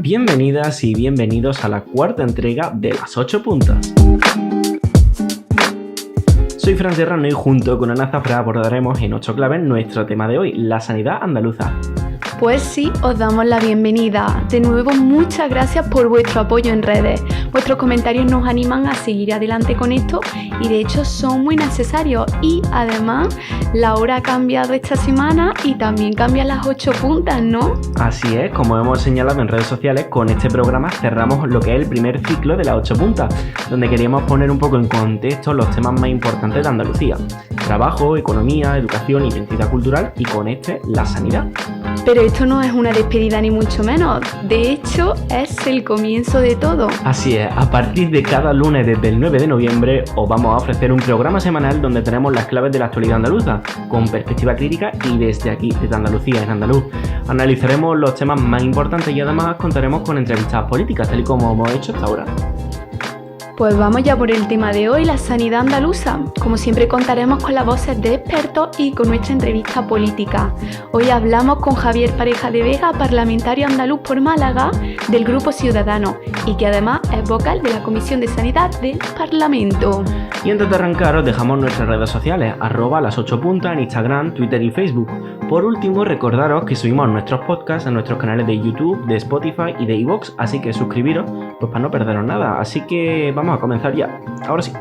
Bienvenidas y bienvenidos a la cuarta entrega de Las 8 Puntas. Soy Fran Serrano y junto con Ana Zafra abordaremos en 8 claves nuestro tema de hoy, la sanidad andaluza. Pues sí, os damos la bienvenida. De nuevo, muchas gracias por vuestro apoyo en redes. Vuestros comentarios nos animan a seguir adelante con esto y de hecho son muy necesarios. Y además, la hora ha cambiado esta semana y también cambian las 8 puntas, ¿no? Así es, como hemos señalado en redes sociales, con este programa cerramos lo que es el primer ciclo de las 8 puntas, donde queríamos poner un poco en contexto los temas más importantes de Andalucía. Trabajo, economía, educación, identidad cultural y con la sanidad. Pero esto no es una despedida ni mucho menos, de hecho es el comienzo de todo. Así es, a partir de cada lunes desde el 9 de noviembre os vamos a ofrecer un programa semanal donde tenemos las claves de la actualidad andaluza, con perspectiva crítica y desde aquí, desde Andalucía en andaluz. Analizaremos los temas más importantes y además contaremos con entrevistas políticas, tal y como hemos hecho hasta ahora. Pues vamos ya por el tema de hoy, la sanidad andaluza. Como siempre contaremos con las voces de expertos y con nuestra entrevista política. Hoy hablamos con Javier Pareja de Vega, parlamentario andaluz por Málaga del Grupo Ciudadanos y que además es vocal de la Comisión de Sanidad del Parlamento. Y antes de arrancar os dejamos nuestras redes sociales, @las 8 puntas en Instagram, Twitter y Facebook. Por último, recordaros que subimos nuestros podcasts a nuestros canales de YouTube, de Spotify y de iVoox, así que suscribiros pues para no perderos nada. Así que vamos a comenzar ya. Ahora sí.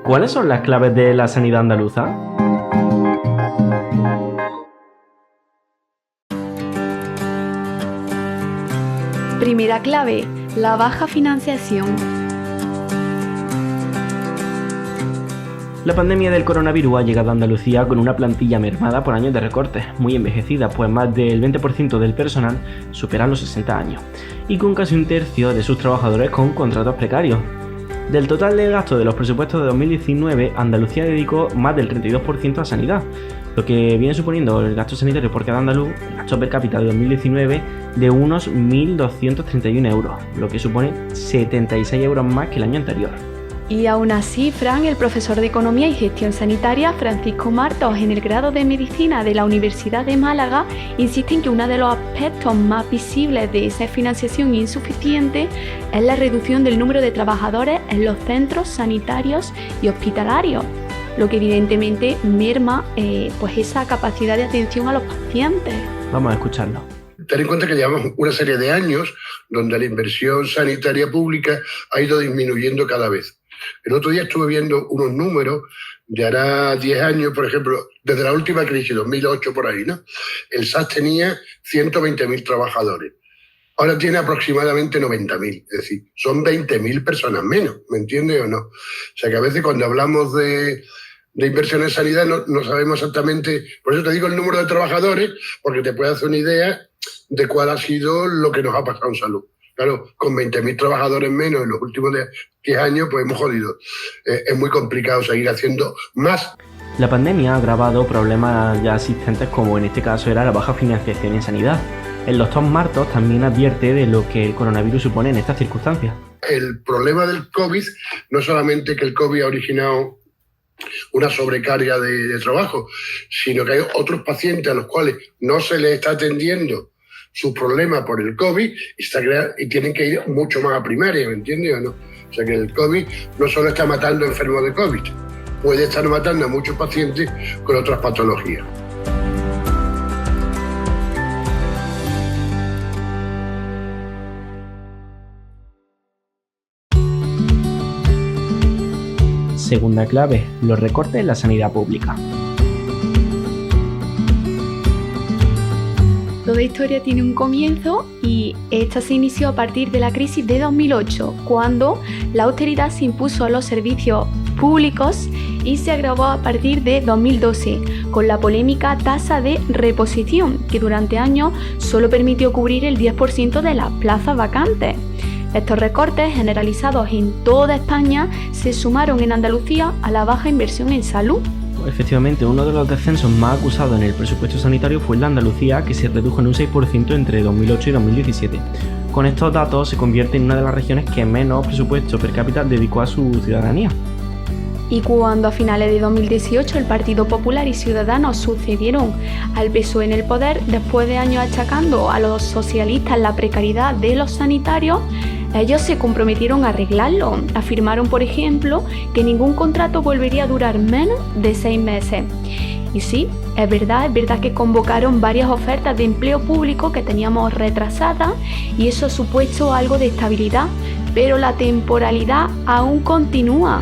¿Cuáles son las claves de la sanidad andaluza? Primera clave, la baja financiación. La pandemia del coronavirus ha llegado a Andalucía con una plantilla mermada por años de recortes, muy envejecida, pues más del 20% del personal supera los 60 años, y con casi un tercio de sus trabajadores con contratos precarios. Del total de gasto de los presupuestos de 2019, Andalucía dedicó más del 32% a sanidad, lo que viene suponiendo el gasto sanitario por cada andaluz, el gasto per cápita de 2019, de unos 1.231 euros, lo que supone 76 euros más que el año anterior. Y aún así, Fran, el profesor de Economía y Gestión Sanitaria, Francisco Martos, en el grado de Medicina de la Universidad de Málaga, insiste en que uno de los aspectos más visibles de esa financiación insuficiente es la reducción del número de trabajadores en los centros sanitarios y hospitalarios, lo que evidentemente merma pues esa capacidad de atención a los pacientes. Vamos a escucharlo. Ten en cuenta que llevamos una serie de años donde la inversión sanitaria pública ha ido disminuyendo cada vez. El otro día estuve viendo unos números de hará 10 años, por ejemplo, desde la última crisis, 2008 por ahí, ¿no? El SAS tenía 120.000 trabajadores. Ahora tiene aproximadamente 90.000, es decir, son 20.000 personas menos, ¿me entiendes o no? O sea que a veces cuando hablamos de inversión en sanidad no sabemos exactamente, por eso te digo el número de trabajadores, porque te puede hacer una idea de cuál ha sido lo que nos ha pasado en salud. Claro, con 20.000 trabajadores menos en los últimos 10 años, pues hemos jodido. Es muy complicado seguir haciendo más. La pandemia ha agravado problemas ya existentes, como en este caso era la baja financiación en sanidad. El doctor Martos también advierte de lo que el coronavirus supone en estas circunstancias. El problema del COVID no es solamente que el COVID ha originado una sobrecarga de trabajo, sino que hay otros pacientes a los cuales no se les está atendiendo sus problemas por el COVID y tienen que ir mucho más a primaria, ¿me entiendes o no? O sea que el COVID no solo está matando enfermos de COVID, puede estar matando a muchos pacientes con otras patologías. Segunda clave, los recortes en la sanidad pública. Toda historia tiene un comienzo y esta se inició a partir de la crisis de 2008, cuando la austeridad se impuso a los servicios públicos y se agravó a partir de 2012, con la polémica tasa de reposición, que durante años solo permitió cubrir el 10% de las plazas vacantes. Estos recortes, generalizados en toda España, se sumaron en Andalucía a la baja inversión en salud. Efectivamente, uno de los descensos más acusados en el presupuesto sanitario fue el de Andalucía, que se redujo en un 6% entre 2008 y 2017. Con estos datos se convierte en una de las regiones que menos presupuesto per cápita dedicó a su ciudadanía. Y cuando a finales de 2018 el Partido Popular y Ciudadanos sucedieron al PSOE en el poder, después de años achacando a los socialistas la precariedad de los sanitarios, ellos se comprometieron a arreglarlo. Afirmaron, por ejemplo, que ningún contrato volvería a durar menos de 6 meses. Y sí, es verdad que convocaron varias ofertas de empleo público que teníamos retrasadas y eso ha supuesto algo de estabilidad, pero la temporalidad aún continúa.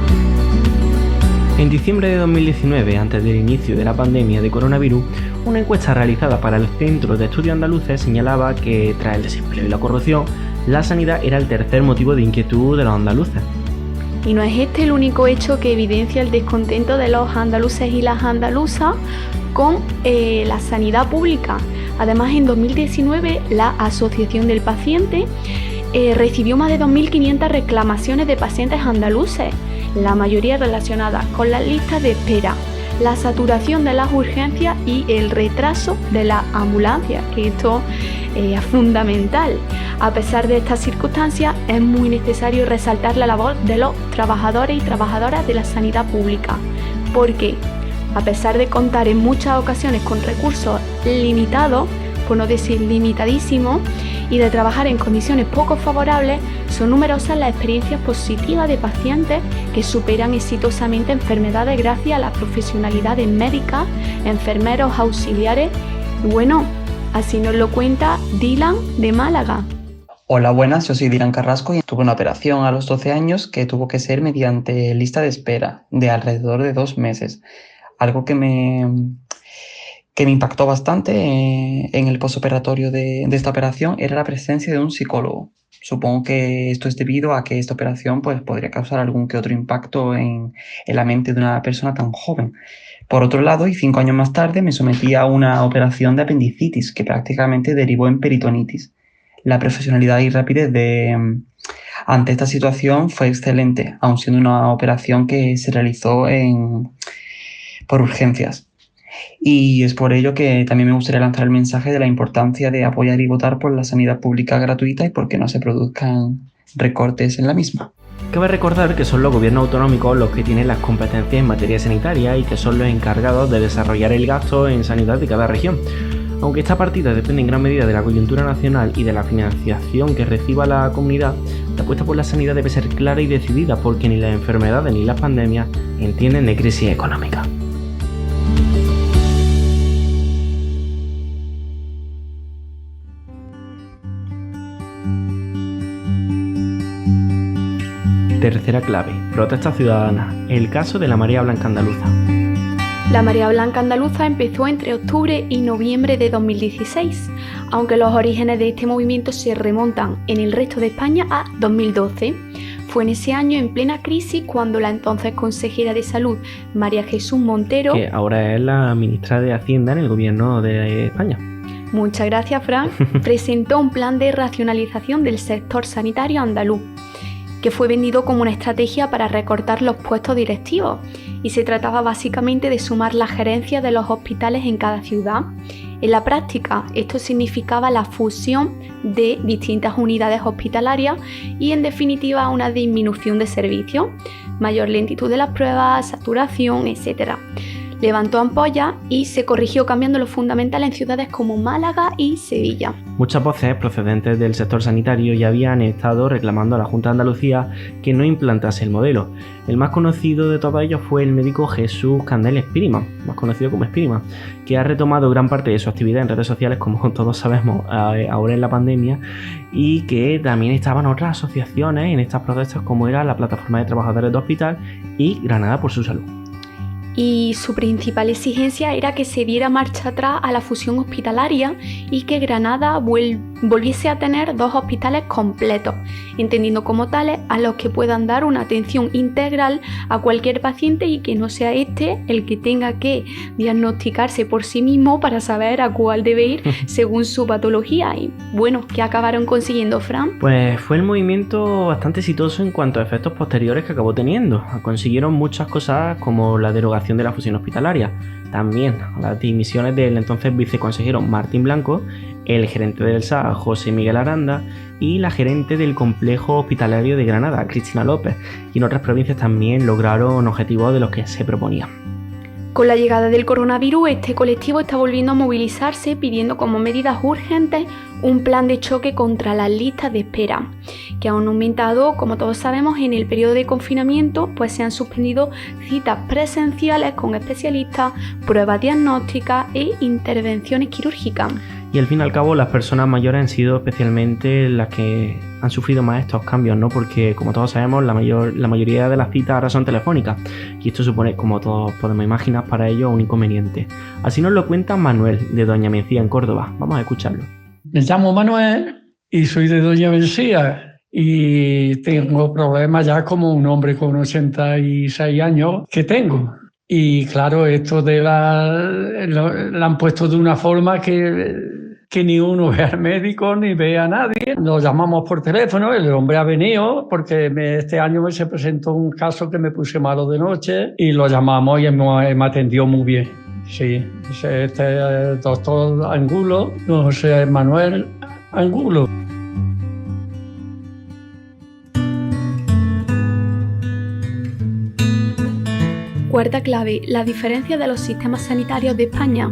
En diciembre de 2019, antes del inicio de la pandemia de coronavirus, una encuesta realizada para el Centro de Estudios Andaluces señalaba que, tras el desempleo y la corrupción, la sanidad era el tercer motivo de inquietud de los andaluces. Y no es este el único hecho que evidencia el descontento de los andaluces y las andaluzas con la sanidad pública. Además, en 2019, la Asociación del Paciente recibió más de 2.500 reclamaciones de pacientes andaluces, la mayoría relacionadas con las listas de espera, la saturación de las urgencias y el retraso de las ambulancias, que esto es fundamental. A pesar de estas circunstancias, es muy necesario resaltar la labor de los trabajadores y trabajadoras de la sanidad pública, porque a pesar de contar en muchas ocasiones con recursos limitados, por no decir limitadísimos, y de trabajar en condiciones poco favorables, son numerosas las experiencias positivas de pacientes que superan exitosamente enfermedades gracias a la profesionalidad de médicas, enfermeros, auxiliares. Y bueno, así nos lo cuenta Dylan de Málaga. Hola, buenas, yo soy Dylan Carrasco y tuve una operación a los 12 años que tuvo que ser mediante lista de espera de alrededor de 2 meses. Algo que me impactó bastante en el posoperatorio de esta operación era la presencia de un psicólogo. Supongo que esto es debido a que esta operación pues, podría causar algún que otro impacto en la mente de una persona tan joven. Por otro lado, y 5 años más tarde, me sometí a una operación de apendicitis que prácticamente derivó en peritonitis. La profesionalidad y rapidez ante esta situación fue excelente, aun siendo una operación que se realizó por urgencias. Y es por ello que también me gustaría lanzar el mensaje de la importancia de apoyar y votar por la sanidad pública gratuita y porque no se produzcan recortes en la misma. Cabe recordar que son los gobiernos autonómicos los que tienen las competencias en materia sanitaria y que son los encargados de desarrollar el gasto en sanidad de cada región. Aunque esta partida depende en gran medida de la coyuntura nacional y de la financiación que reciba la comunidad, la apuesta por la sanidad debe ser clara y decidida porque ni las enfermedades ni las pandemias entienden de crisis económica. Tercera clave, protesta ciudadana, el caso de la Marea Blanca Andaluza. La Marea Blanca Andaluza empezó entre octubre y noviembre de 2016, aunque los orígenes de este movimiento se remontan en el resto de España a 2012. Fue en ese año, en plena crisis, cuando la entonces consejera de Salud, María Jesús Montero, que ahora es la ministra de Hacienda en el gobierno de España. Muchas gracias, Fran, presentó un plan de racionalización del sector sanitario andaluz, que fue vendido como una estrategia para recortar los puestos directivos, y se trataba básicamente de sumar las gerencias de los hospitales en cada ciudad. En la práctica, esto significaba la fusión de distintas unidades hospitalarias y, en definitiva, una disminución de servicios, mayor lentitud de las pruebas, saturación, etc. Levantó ampollas y se corrigió cambiando lo fundamental en ciudades como Málaga y Sevilla. Muchas voces procedentes del sector sanitario ya habían estado reclamando a la Junta de Andalucía que no implantase el modelo. El más conocido de todos ellos fue el médico Jesús Candel Espíritu, más conocido como Espíritu, que ha retomado gran parte de su actividad en redes sociales, como todos sabemos ahora en la pandemia, y que también estaban otras asociaciones en estas protestas, como era la Plataforma de Trabajadores de Hospital y Granada por su Salud. Y su principal exigencia era que se diera marcha atrás a la fusión hospitalaria y que Granada volviese a tener 2 hospitales completos, entendiendo como tales a los que puedan dar una atención integral a cualquier paciente y que no sea este el que tenga que diagnosticarse por sí mismo para saber a cuál debe ir según su patología. Y bueno, ¿qué acabaron consiguiendo, Fran? Pues fue el movimiento bastante exitoso en cuanto a efectos posteriores que acabó teniendo. Consiguieron muchas cosas como la derogación de la fusión hospitalaria, También a las dimisiones del entonces viceconsejero Martín Blanco, el gerente del SA, José Miguel Aranda, y la gerente del complejo hospitalario de Granada, Cristina López, y en otras provincias también lograron objetivos de los que se proponían. Con la llegada del coronavirus, este colectivo está volviendo a movilizarse pidiendo como medidas urgentes un plan de choque contra las listas de espera, que han aumentado, como todos sabemos, en el periodo de confinamiento, pues se han suspendido citas presenciales con especialistas, pruebas diagnósticas e intervenciones quirúrgicas. Y al fin y al cabo las personas mayores han sido especialmente las que han sufrido más estos cambios, ¿no? Porque como todos sabemos la mayoría de las citas ahora son telefónicas y esto supone, como todos podemos imaginar, para ellos un inconveniente. Así nos lo cuenta Manuel de Doña Mencía en Córdoba. Vamos a escucharlo. Me llamo Manuel y soy de Doña Mencía y tengo problemas ya como un hombre con 86 años que tengo. Y claro, esto la han puesto de una forma que ni uno ve al médico ni ve a nadie. Lo llamamos por teléfono, el hombre ha venido porque este año se presentó un caso que me puse malo de noche y lo llamamos y me atendió muy bien. Sí, este doctor Angulo, José Manuel Angulo. Cuarta clave, la diferencia de los sistemas sanitarios de España.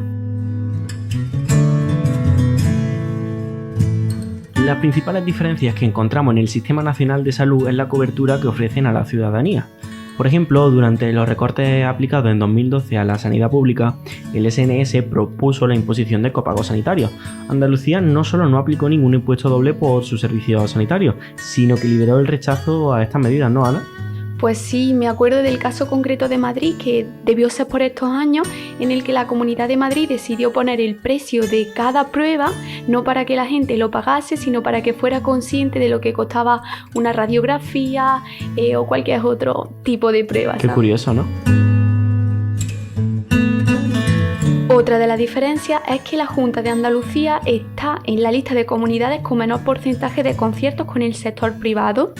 Las principales diferencias que encontramos en el Sistema Nacional de Salud es la cobertura que ofrecen a la ciudadanía. Por ejemplo, durante los recortes aplicados en 2012 a la sanidad pública, el SNS propuso la imposición de copagos sanitarios. Andalucía no solo no aplicó ningún impuesto doble por sus servicios sanitarios, sino que lideró el rechazo a estas medidas, ¿no, Ana? Pues sí, me acuerdo del caso concreto de Madrid, que debió ser por estos años, en el que la Comunidad de Madrid decidió poner el precio de cada prueba, no para que la gente lo pagase, sino para que fuera consciente de lo que costaba una radiografía o cualquier otro tipo de prueba. Qué curioso, ¿no? Otra de las diferencias es que la Junta de Andalucía está en la lista de comunidades con menor porcentaje de conciertos con el sector privado.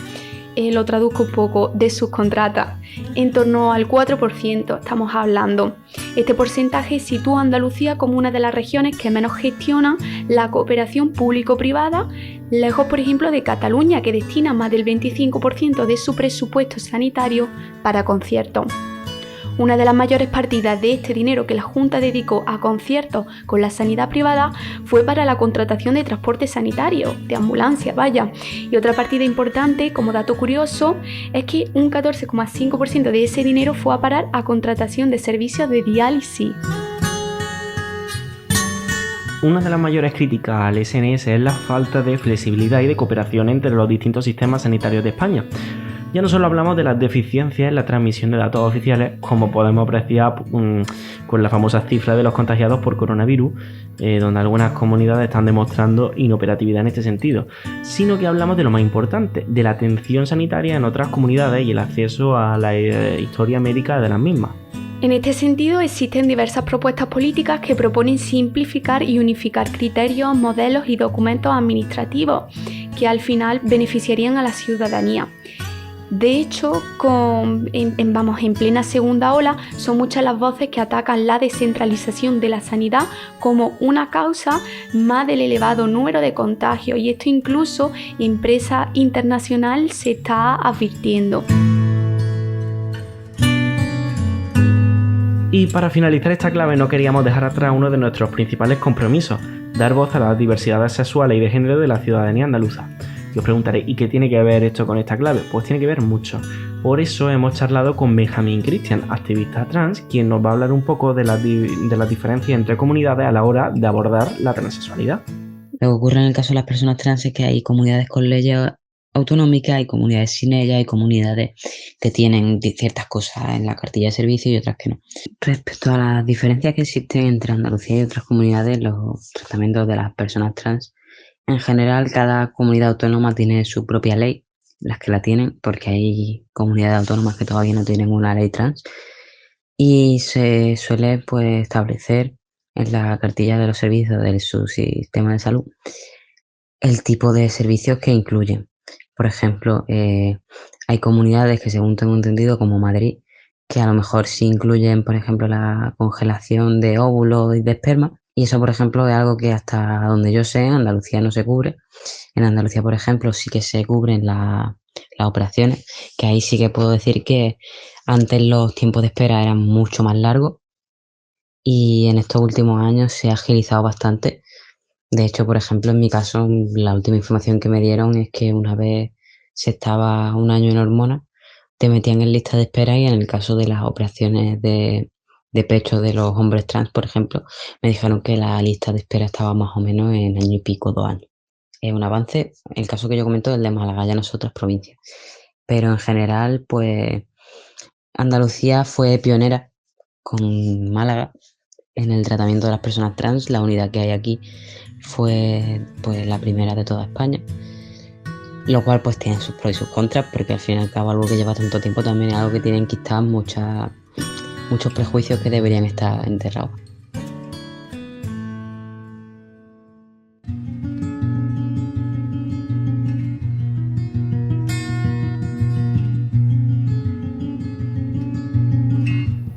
Lo traduzco un poco, de sus contratas, en torno al 4% estamos hablando. Este porcentaje sitúa a Andalucía como una de las regiones que menos gestiona la cooperación público-privada, lejos por ejemplo de Cataluña, que destina más del 25% de su presupuesto sanitario para conciertos. Una de las mayores partidas de este dinero que la Junta dedicó a conciertos con la sanidad privada fue para la contratación de transporte sanitario, de ambulancia, vaya. Y otra partida importante, como dato curioso, es que un 14,5% de ese dinero fue a parar a contratación de servicios de diálisis. Una de las mayores críticas al SNS es la falta de flexibilidad y de cooperación entre los distintos sistemas sanitarios de España. Ya no solo hablamos de las deficiencias en la transmisión de datos oficiales, como podemos apreciar con la famosa cifra de los contagiados por coronavirus, donde algunas comunidades están demostrando inoperatividad en este sentido, sino que hablamos de lo más importante, de la atención sanitaria en otras comunidades y el acceso a la historia médica de las mismas. En este sentido, existen diversas propuestas políticas que proponen simplificar y unificar criterios, modelos y documentos administrativos que al final beneficiarían a la ciudadanía. De hecho, en plena segunda ola, son muchas las voces que atacan la descentralización de la sanidad como una causa más del elevado número de contagios, y esto incluso en prensa internacional se está advirtiendo. Y para finalizar esta clave no queríamos dejar atrás uno de nuestros principales compromisos, dar voz a las diversidades sexuales y de género de la ciudadanía andaluza. Y os preguntaré, ¿y qué tiene que ver esto con esta clave? Pues tiene que ver mucho. Por eso hemos charlado con Benjamín Cristian, activista trans, quien nos va a hablar un poco de las diferencias entre comunidades a la hora de abordar la transexualidad. Lo que ocurre en el caso de las personas trans es que hay comunidades con leyes autonómicas, hay comunidades sin ellas, hay comunidades que tienen ciertas cosas en la cartilla de servicio y otras que no. Respecto a las diferencias que existen entre Andalucía y otras comunidades, los tratamientos de las personas trans, en general, cada comunidad autónoma tiene su propia ley, las que la tienen, porque hay comunidades autónomas que todavía no tienen una ley trans, y se suele establecer en la cartilla de los servicios de su sistema de salud el tipo de servicios que incluyen. Por ejemplo, hay comunidades que, según tengo entendido, como Madrid, que a lo mejor sí incluyen, por ejemplo, la congelación de óvulos y de esperma. Y eso, por ejemplo, es algo que hasta donde yo sé, en Andalucía no se cubre. En Andalucía, por ejemplo, sí que se cubren las operaciones, que ahí sí que puedo decir que antes los tiempos de espera eran mucho más largos y en estos últimos años se ha agilizado bastante. De hecho, por ejemplo, en mi caso, la última información que me dieron es que una vez se estaba un año en hormonas, te metían en lista de espera y en el caso de las operaciones de pecho de los hombres trans, por ejemplo, me dijeron que la lista de espera estaba más o menos en año y pico, 2 años. Es un avance, el caso que yo comento es el de Málaga, ya no es otras provincias. Pero en general, pues Andalucía fue pionera con Málaga en el tratamiento de las personas trans. La unidad que hay aquí fue pues la primera de toda España, lo cual pues tiene sus pros y sus contras, porque al fin y al cabo algo que lleva tanto tiempo también es algo que tienen que estar muchos prejuicios que deberían estar enterrados.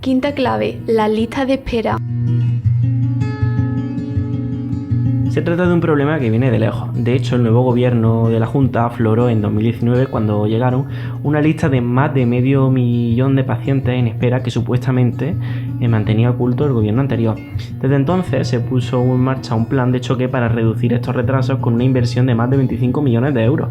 Quinta clave, las listas de espera. Se trata de un problema que viene de lejos. De hecho, el nuevo gobierno de la Junta afloró en 2019 cuando llegaron una lista de más de 500.000 de pacientes en espera que supuestamente mantenía oculto el gobierno anterior. Desde entonces se puso en marcha un plan de choque para reducir estos retrasos con una inversión de más de 25 millones de euros.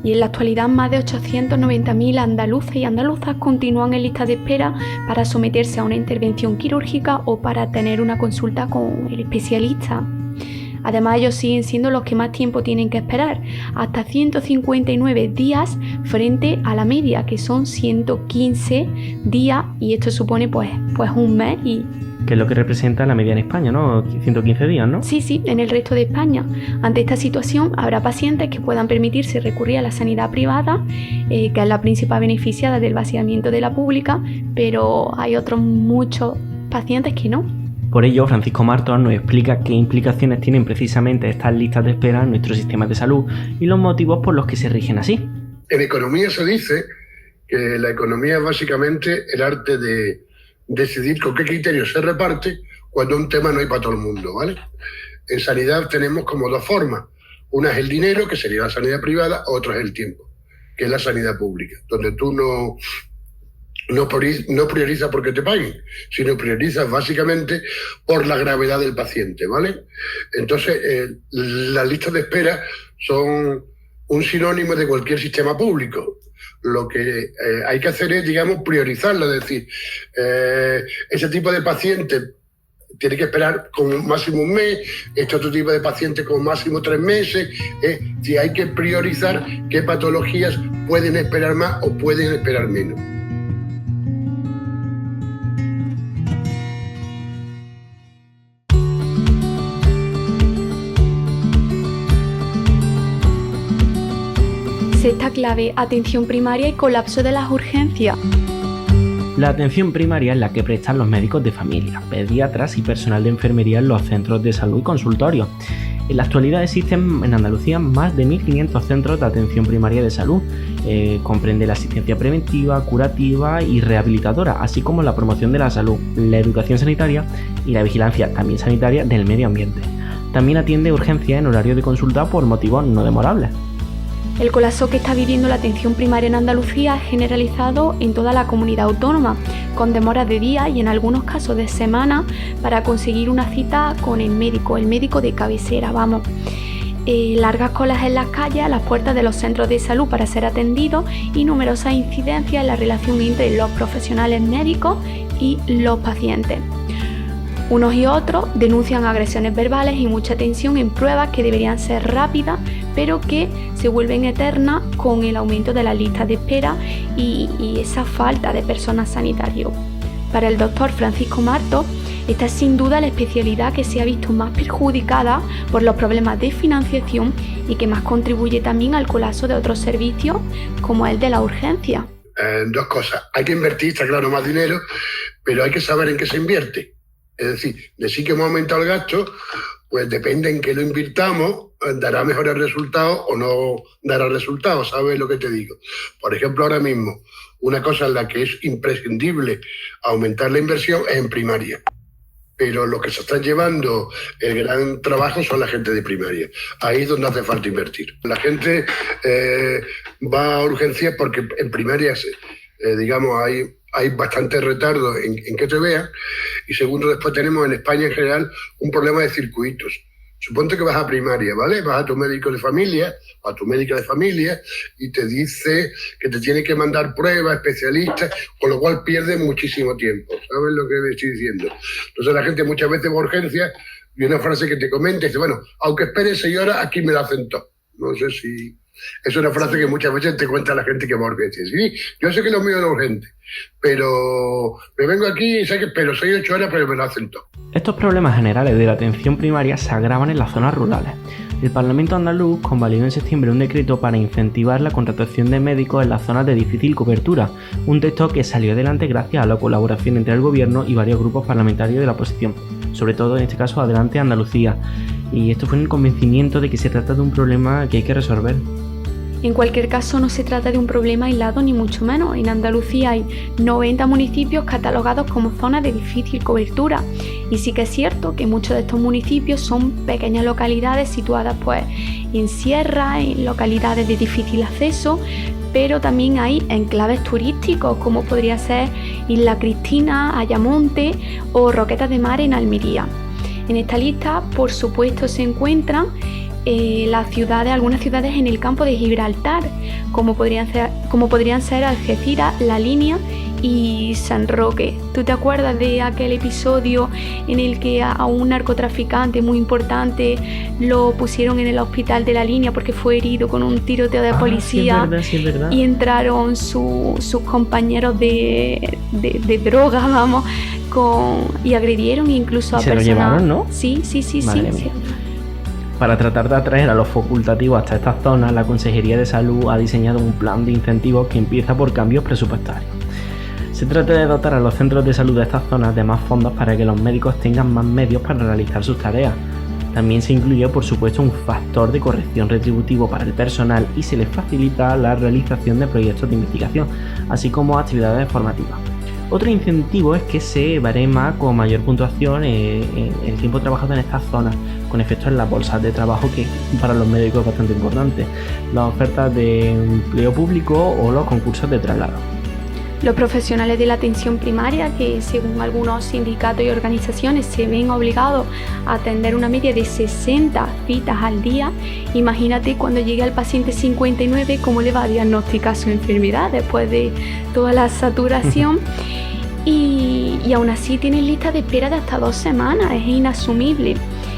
Y en la actualidad más de 890.000 andaluces y andaluzas continúan en lista de espera para someterse a una intervención quirúrgica o para tener una consulta con el especialista. Además, ellos siguen siendo los que más tiempo tienen que esperar, hasta 159 días frente a la media, que son 115 días, y esto supone pues un mes y... Que es lo que representa la media en España, ¿no? 115 días, ¿no? Sí, en el resto de España. Ante esta situación, habrá pacientes que puedan permitirse recurrir a la sanidad privada, que es la principal beneficiada del vaciamiento de la pública, pero hay otros muchos pacientes que no. Por ello, Francisco Martos nos explica qué implicaciones tienen precisamente estas listas de espera en nuestro sistema de salud y los motivos por los que se rigen así. En economía se dice que la economía es básicamente el arte de decidir con qué criterios se reparte cuando un tema no hay para todo el mundo, ¿vale? En sanidad tenemos como dos formas. Una es el dinero, que sería la sanidad privada, otra es el tiempo, que es la sanidad pública, donde tú no priorizas porque te paguen, sino priorizas básicamente por la gravedad del paciente, ¿vale? Entonces, las listas de espera son un sinónimo de cualquier sistema público. Lo que hay que hacer es, digamos, priorizarlo, es decir, ese tipo de paciente tiene que esperar como máximo un mes, este otro tipo de paciente como máximo 3 meses. Si hay que priorizar qué patologías pueden esperar más o pueden esperar menos. Sexta clave, atención primaria y colapso de las urgencias. La atención primaria es la que prestan los médicos de familia, pediatras y personal de enfermería en los centros de salud y consultorios. En la actualidad existen en Andalucía más de 1.500 centros de atención primaria de salud. Comprende la asistencia preventiva, curativa y rehabilitadora, así como la promoción de la salud, la educación sanitaria y la vigilancia también sanitaria del medio ambiente. También atiende urgencias en horario de consulta por motivos no demorables. El colapso que está viviendo la atención primaria en Andalucía es generalizado en toda la comunidad autónoma, con demoras de días y en algunos casos de semanas para conseguir una cita con el médico de cabecera, vamos. Largas colas en las calles, a las puertas de los centros de salud para ser atendidos y numerosas incidencias en la relación entre los profesionales médicos y los pacientes. Unos y otros denuncian agresiones verbales y mucha tensión en pruebas que deberían ser rápidas, pero que se vuelven eternas con el aumento de las listas de espera y esa falta de personal sanitario. Para el doctor Francisco Martos, esta es sin duda la especialidad que se ha visto más perjudicada por los problemas de financiación y que más contribuye también al colapso de otros servicios como el de la urgencia. Dos cosas. Hay que invertir, está claro, más dinero, pero hay que saber en qué se invierte. Es decir, de sí que hemos aumentado el gasto, pues depende en qué lo invirtamos, dará mejores resultados o no dará resultados, ¿sabes lo que te digo? Por ejemplo, ahora mismo, una cosa en la que es imprescindible aumentar la inversión es en primaria. Pero los que se están llevando el gran trabajo son la gente de primaria. Ahí es donde hace falta invertir. La gente va a urgencias porque en primaria, digamos, hay bastante retardo en que te vean. Y segundo, después tenemos en España en general un problema de circuitos. Suponte que vas a primaria, ¿vale? Vas a tu médico de familia, a tu médica de familia, y te dice que te tiene que mandar pruebas, especialistas, con lo cual pierdes muchísimo tiempo. ¿Sabes lo que estoy diciendo? Entonces la gente muchas veces va a urgencias y una frase que te comenta dice, bueno, aunque esperes 6 horas, aquí me la hacen todo. No sé si... Es una frase que muchas veces te cuenta la gente que va a urgencias. Sí, yo sé que lo mío no es urgente, pero me vengo aquí y sé que espero 6 o 8 horas, pero me lo hacen todo. Estos problemas generales de la atención primaria se agravan en las zonas rurales. El Parlamento andaluz convalidó en septiembre un decreto para incentivar la contratación de médicos en las zonas de difícil cobertura, un texto que salió adelante gracias a la colaboración entre el gobierno y varios grupos parlamentarios de la oposición, sobre todo en este caso Adelante Andalucía, y esto fue en el convencimiento de que se trata de un problema que hay que resolver. En cualquier caso, no se trata de un problema aislado ni mucho menos. En Andalucía hay 90 municipios catalogados como zonas de difícil cobertura. Y sí que es cierto que muchos de estos municipios son pequeñas localidades situadas pues en sierras, en localidades de difícil acceso, pero también hay enclaves turísticos como podría ser Isla Cristina, Ayamonte o Roquetas de Mar en Almería. En esta lista, por supuesto, se encuentran algunas ciudades en el campo de Gibraltar, como podrían ser Algeciras, La Línea y San Roque. ¿Tú te acuerdas de aquel episodio en el que a un narcotraficante muy importante lo pusieron en el hospital de La Línea porque fue herido con un tiroteo de policía? Sí, es verdad. Y entraron sus compañeros de droga, vamos, y agredieron incluso a personas. Se lo llevaron, ¿no? Sí. Madre mía. Para tratar de atraer a los facultativos hasta estas zonas, la Consejería de Salud ha diseñado un plan de incentivos que empieza por cambios presupuestarios. Se trata de dotar a los centros de salud de estas zonas de más fondos para que los médicos tengan más medios para realizar sus tareas. También se incluye, por supuesto, un factor de corrección retributivo para el personal y se les facilita la realización de proyectos de investigación, así como actividades formativas. Otro incentivo es que se barema con mayor puntuación el tiempo trabajado en estas zonas, con efectos en las bolsas de trabajo, que para los médicos es bastante importante, las ofertas de empleo público o los concursos de traslado. Los profesionales de la atención primaria, que según algunos sindicatos y organizaciones se ven obligados a atender una media de 60 citas al día, imagínate cuando llegue al paciente 59 cómo le va a diagnosticar su enfermedad después de toda la saturación. Y aún así tienen listas de espera de hasta 2 semanas, es inasumible.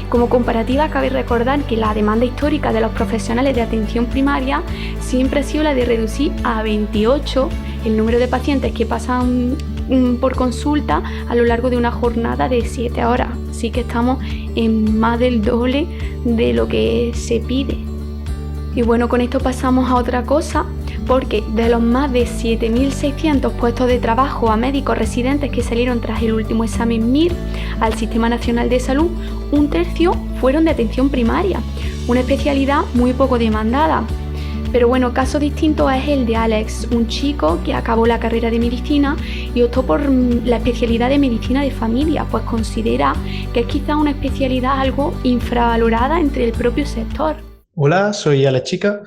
Como comparativa, cabe recordar que la demanda histórica de los profesionales de atención primaria siempre ha sido la de reducir a 28 el número de pacientes que pasan por consulta a lo largo de una jornada de 7 horas. Así que estamos en más del doble de lo que se pide. Y bueno, con esto pasamos a otra cosa, porque de los más de 7.600 puestos de trabajo a médicos residentes que salieron tras el último examen MIR al Sistema Nacional de Salud, 1/3 fueron de atención primaria, una especialidad muy poco demandada. Pero bueno, caso distinto es el de Alex, un chico que acabó la carrera de medicina y optó por la especialidad de medicina de familia, pues considera que es quizá una especialidad algo infravalorada entre el propio sector. Hola, soy Alex Chica,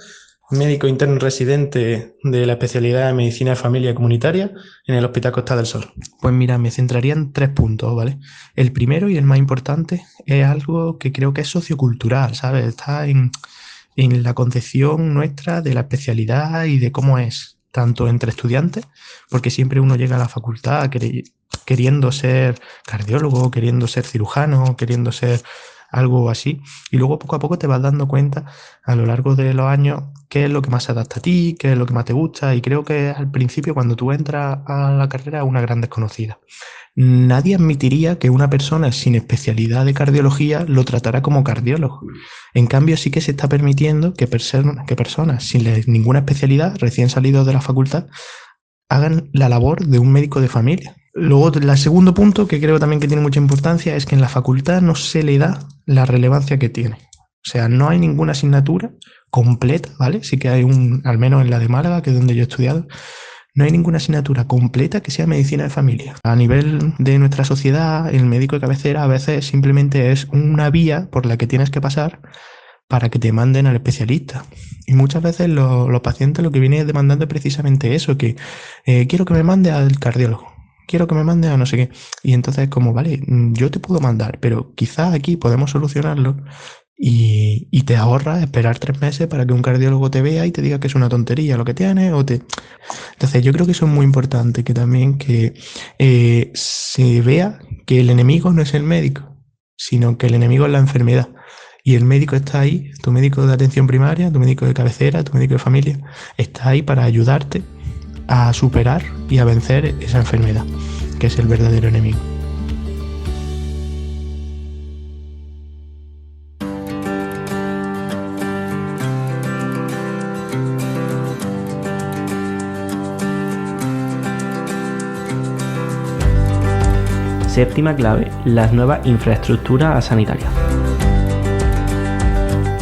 médico interno residente de la especialidad de Medicina de Familia Comunitaria en el Hospital Costa del Sol. Pues mira, me centraría en 3 puntos, ¿vale? El primero y el más importante es algo que creo que es sociocultural, ¿sabes? Está en la concepción nuestra de la especialidad y de cómo es, tanto entre estudiantes, porque siempre uno llega a la facultad queriendo ser cardiólogo, queriendo ser cirujano, queriendo ser algo así, y luego poco a poco te vas dando cuenta a lo largo de los años qué es lo que más se adapta a ti, qué es lo que más te gusta, y creo que al principio cuando tú entras a la carrera es una gran desconocida. Nadie admitiría que una persona sin especialidad de cardiología lo tratara como cardiólogo. En cambio sí que se está permitiendo que personas sin ninguna especialidad, recién salidos de la facultad, hagan la labor de un médico de familia. Luego, el segundo punto, que creo también que tiene mucha importancia, es que en la facultad no se le da la relevancia que tiene. O sea, no hay ninguna asignatura completa, ¿vale? Sí que hay al menos en la de Málaga, que es donde yo he estudiado, no hay ninguna asignatura completa que sea medicina de familia. A nivel de nuestra sociedad, el médico de cabecera a veces simplemente es una vía por la que tienes que pasar para que te manden al especialista. Y muchas veces los pacientes lo que vienen demandando es precisamente eso, que quiero que me mande al cardiólogo, quiero que me mande a no sé qué. Y entonces como, vale, yo te puedo mandar, pero quizás aquí podemos solucionarlo y te ahorras esperar 3 meses para que un cardiólogo te vea y te diga que es una tontería lo que tienes. Entonces yo creo que eso es muy importante, que también que se vea que el enemigo no es el médico, sino que el enemigo es la enfermedad. Y el médico está ahí, tu médico de atención primaria, tu médico de cabecera, tu médico de familia, está ahí para ayudarte a superar y a vencer esa enfermedad, que es el verdadero enemigo. Séptima clave, las nuevas infraestructuras sanitarias.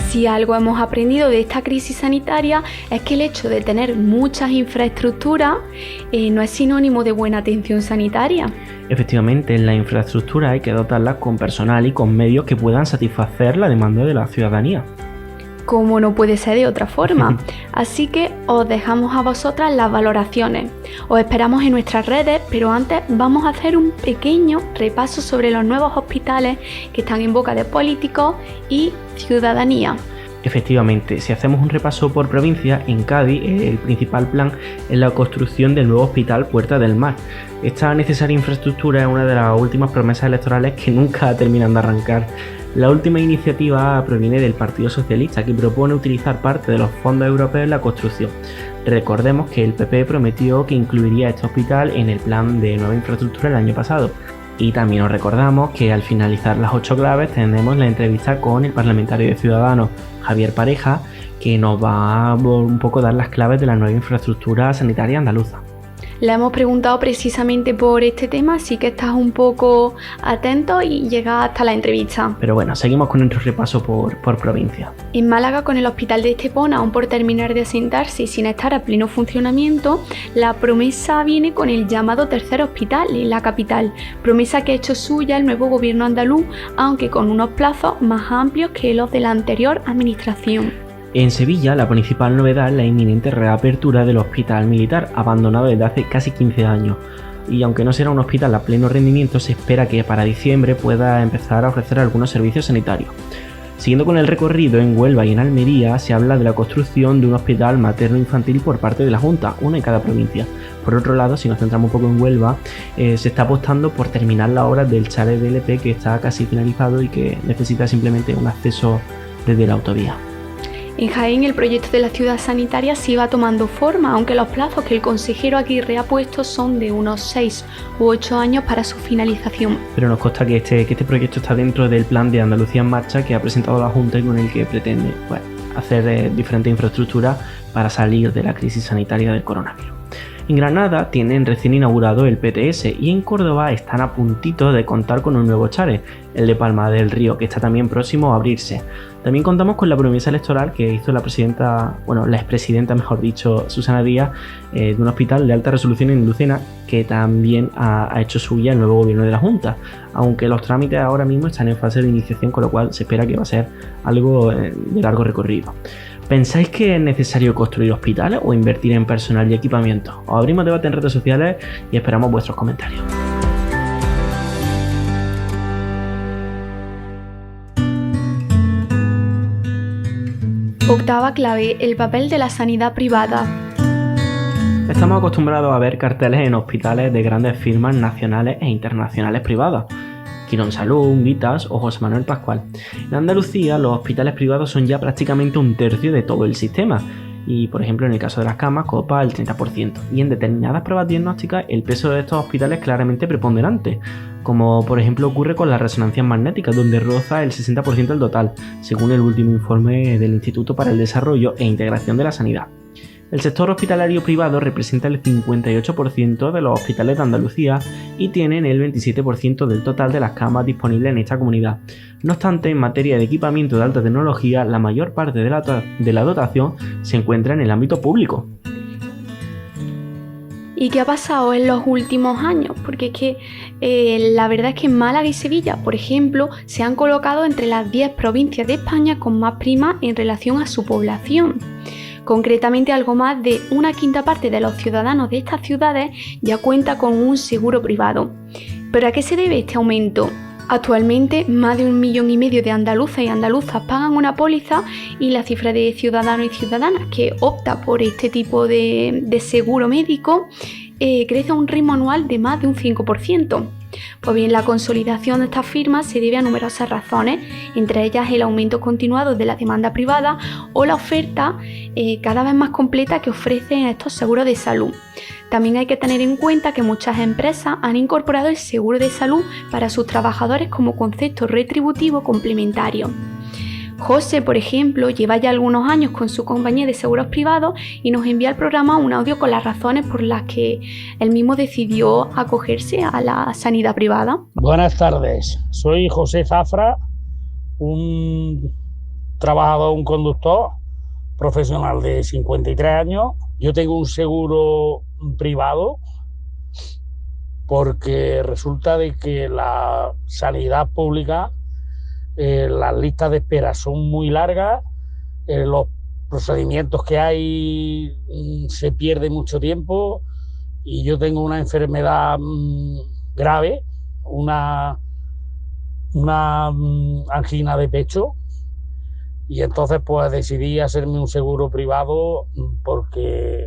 Si algo hemos aprendido de esta crisis sanitaria es que el hecho de tener muchas infraestructuras no es sinónimo de buena atención sanitaria. Efectivamente, en la infraestructura hay que dotarlas con personal y con medios que puedan satisfacer la demanda de la ciudadanía. Como no puede ser de otra forma. Así que os dejamos a vosotras las valoraciones. Os esperamos en nuestras redes, pero antes vamos a hacer un pequeño repaso sobre los nuevos hospitales que están en boca de políticos y ciudadanía. Efectivamente, si hacemos un repaso por provincia, en Cádiz el principal plan es la construcción del nuevo hospital Puerta del Mar. Esta necesaria infraestructura es una de las últimas promesas electorales que nunca terminan de arrancar. La última iniciativa proviene del Partido Socialista, que propone utilizar parte de los fondos europeos en la construcción. Recordemos que el PP prometió que incluiría este hospital en el plan de nueva infraestructura el año pasado. Y también os recordamos que al finalizar las 8 claves tendremos la entrevista con el parlamentario de Ciudadanos, Javier Pareja, que nos va a un poco dar las claves de la nueva infraestructura sanitaria andaluza. Le hemos preguntado precisamente por este tema, así que estás un poco atento y llega hasta la entrevista. Pero bueno, seguimos con nuestro repaso por provincia. En Málaga, con el Hospital de Estepona aún por terminar de asentarse y sin estar a pleno funcionamiento, la promesa viene con el llamado tercer hospital en la capital, promesa que ha hecho suya el nuevo gobierno andaluz, aunque con unos plazos más amplios que los de la anterior administración. En Sevilla, la principal novedad es la inminente reapertura del hospital militar, abandonado desde hace casi 15 años. Y aunque no será un hospital a pleno rendimiento, se espera que para diciembre pueda empezar a ofrecer algunos servicios sanitarios. Siguiendo con el recorrido, en Huelva y en Almería se habla de la construcción de un hospital materno-infantil por parte de la Junta, uno en cada provincia. Por otro lado, si nos centramos un poco en Huelva, se está apostando por terminar la obra del chalet DLP, que está casi finalizado y que necesita simplemente un acceso desde la autovía. En Jaén, el proyecto de la ciudad sanitaria sí va tomando forma, aunque los plazos que el consejero Aguirre ha puesto son de unos 6 u 8 años para su finalización. Pero nos consta que este proyecto está dentro del plan de Andalucía en Marcha que ha presentado la Junta y con el que pretende hacer diferentes infraestructuras para salir de la crisis sanitaria del coronavirus. En Granada tienen recién inaugurado el PTS y en Córdoba están a puntito de contar con un nuevo chalet, el de Palma del Río, que está también próximo a abrirse. También contamos con la promesa electoral que hizo la expresidenta, mejor dicho, Susana Díaz, de un hospital de alta resolución en Lucena, que también ha hecho suya el nuevo gobierno de la Junta, aunque los trámites ahora mismo están en fase de iniciación, con lo cual se espera que va a ser algo de largo recorrido. ¿Pensáis que es necesario construir hospitales o invertir en personal y equipamiento? Os abrimos debate en redes sociales y esperamos vuestros comentarios. Octava clave, el papel de la sanidad privada. Estamos acostumbrados a ver carteles en hospitales de grandes firmas nacionales e internacionales privadas. Quirónsalud, Vitas o José Manuel Pascual. En Andalucía, los hospitales privados son ya prácticamente 1/3 de todo el sistema. Y, por ejemplo, en el caso de las camas, copa el 30%. Y en determinadas pruebas diagnósticas, el peso de estos hospitales es claramente preponderante, como por ejemplo ocurre con las resonancias magnéticas, donde roza el 60% del total, según el último informe del Instituto para el Desarrollo e Integración de la Sanidad. El sector hospitalario privado representa el 58% de los hospitales de Andalucía y tienen el 27% del total de las camas disponibles en esta comunidad. No obstante, en materia de equipamiento de alta tecnología, la mayor parte de la dotación se encuentra en el ámbito público. ¿Y qué ha pasado en los últimos años? Porque es que la verdad es que Málaga y Sevilla, por ejemplo, se han colocado entre las 10 provincias de España con más primas en relación a su población. Concretamente, algo más de una quinta parte de los ciudadanos de estas ciudades ya cuenta con un seguro privado. ¿Pero a qué se debe este aumento? Actualmente, más de 1,5 millones de andaluzas y andaluzas pagan una póliza y la cifra de ciudadanos y ciudadanas que opta por este tipo de seguro médico crece a un ritmo anual de más de un 5%. Pues bien, la consolidación de estas firmas se debe a numerosas razones, entre ellas el aumento continuado de la demanda privada o la oferta cada vez más completa que ofrecen estos seguros de salud. También hay que tener en cuenta que muchas empresas han incorporado el seguro de salud para sus trabajadores como concepto retributivo complementario. José, por ejemplo, lleva ya algunos años con su compañía de seguros privados y nos envía al programa un audio con las razones por las que él mismo decidió acogerse a la sanidad privada. Buenas tardes, soy José Zafra, un trabajador, un conductor profesional de 53 años. Yo tengo un seguro privado porque resulta de que la sanidad pública, las listas de espera son muy largas, los procedimientos que hay se pierde mucho tiempo y yo tengo una enfermedad grave, una angina de pecho, y entonces pues decidí hacerme un seguro privado porque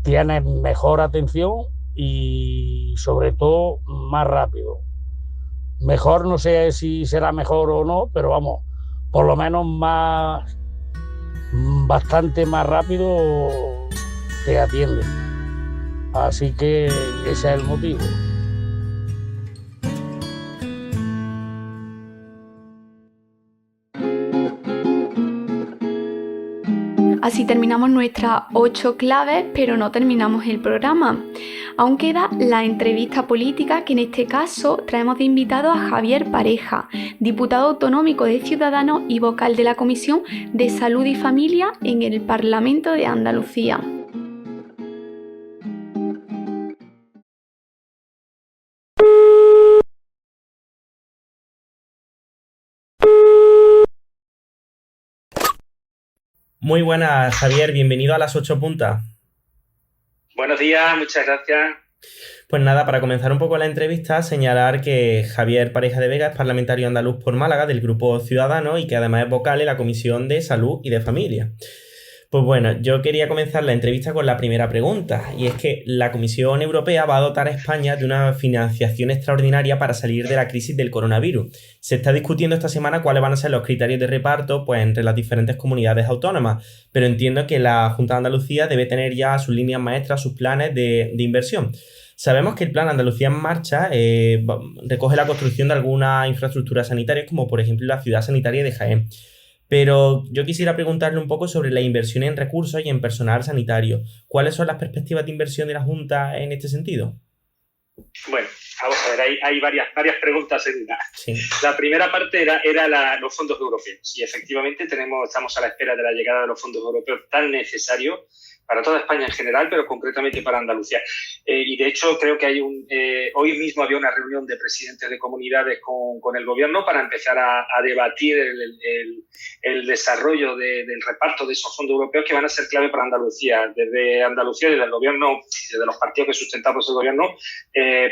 tiene mejor atención y sobre todo más rápido. Mejor no sé si será mejor o no, pero vamos, por lo menos bastante más rápido te atiende. Así que ese es el motivo. Así terminamos nuestras 8 claves, pero no terminamos el programa. Aún queda la entrevista política, que en este caso traemos de invitado a Javier Pareja, diputado autonómico de Ciudadanos y vocal de la Comisión de Salud y Familia en el Parlamento de Andalucía. Muy buenas, Javier, bienvenido a las 8 puntas. Buenos días, muchas gracias. Pues nada, para comenzar un poco la entrevista, señalar que Javier Pareja de Vega es parlamentario andaluz por Málaga del Grupo Ciudadanos y que además es vocal en la Comisión de Salud y de Familia. Pues bueno, yo quería comenzar la entrevista con la primera pregunta, y es que la Comisión Europea va a dotar a España de una financiación extraordinaria para salir de la crisis del coronavirus. Se está discutiendo esta semana cuáles van a ser los criterios de reparto pues, entre las diferentes comunidades autónomas, pero entiendo que la Junta de Andalucía debe tener ya sus líneas maestras, sus planes de inversión. Sabemos que el Plan Andalucía en Marcha recoge la construcción de algunas infraestructuras sanitarias, como por ejemplo la Ciudad Sanitaria de Jaén. Pero yo quisiera preguntarle un poco sobre la inversión en recursos y en personal sanitario. ¿Cuáles son las perspectivas de inversión de la Junta en este sentido? Bueno, vamos a ver, hay varias preguntas en una. Sí. La primera parte era los fondos europeos. Y efectivamente estamos a la espera de la llegada de los fondos europeos tan necesarios para toda España en general, pero concretamente para Andalucía. Y de hecho creo que hoy mismo había una reunión de presidentes de comunidades con el gobierno para empezar a debatir el desarrollo del reparto de esos fondos europeos que van a ser clave para Andalucía. Desde Andalucía, desde el gobierno, desde los partidos que sustentamos el gobierno,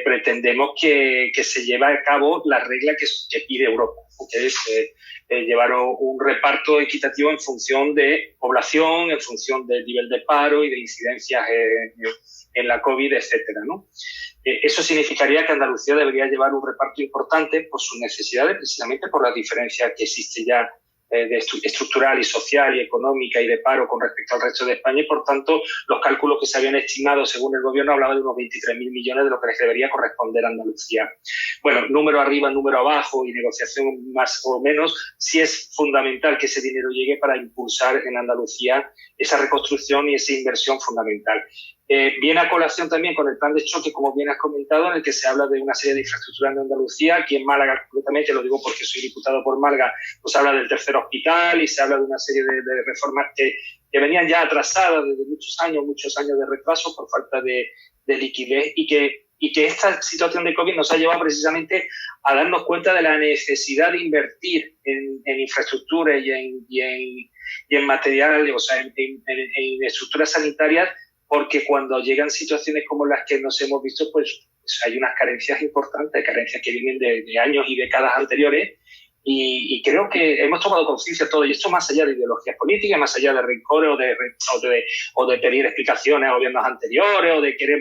pretendemos que se lleve a cabo la regla que pide Europa, que es llevar un reparto equitativo en función de población, en función del nivel de paro y de incidencias en la COVID, etcétera, ¿no? Eso significaría que Andalucía debería llevar un reparto importante por sus necesidades, precisamente por la diferencia que existe ya estructural y social y económica y de paro con respecto al resto de España, y por tanto los cálculos que se habían estimado según el gobierno hablaban de unos 23.000 millones de lo que les debería corresponder a Andalucía. Bueno, número arriba, número abajo y negociación más o menos, sí es fundamental que ese dinero llegue para impulsar en Andalucía esa reconstrucción y esa inversión fundamental. Viene a colación también con el plan de choque, como bien has comentado, en el que se habla de una serie de infraestructuras en Andalucía. Aquí en Málaga, concretamente, lo digo porque soy diputado por Málaga, pues habla del tercer hospital y se habla de una serie de reformas que venían ya atrasadas desde muchos años de retraso por falta de liquidez, y que esta situación de COVID nos ha llevado precisamente a darnos cuenta de la necesidad de invertir en infraestructura y en material, o sea, en estructuras sanitarias, porque cuando llegan situaciones como las que nos hemos visto, pues hay unas carencias importantes, carencias que vienen de años y décadas anteriores, y creo que hemos tomado conciencia de todo, y esto más allá de ideologías políticas, más allá de rencores o de pedir explicaciones a gobiernos anteriores o de querer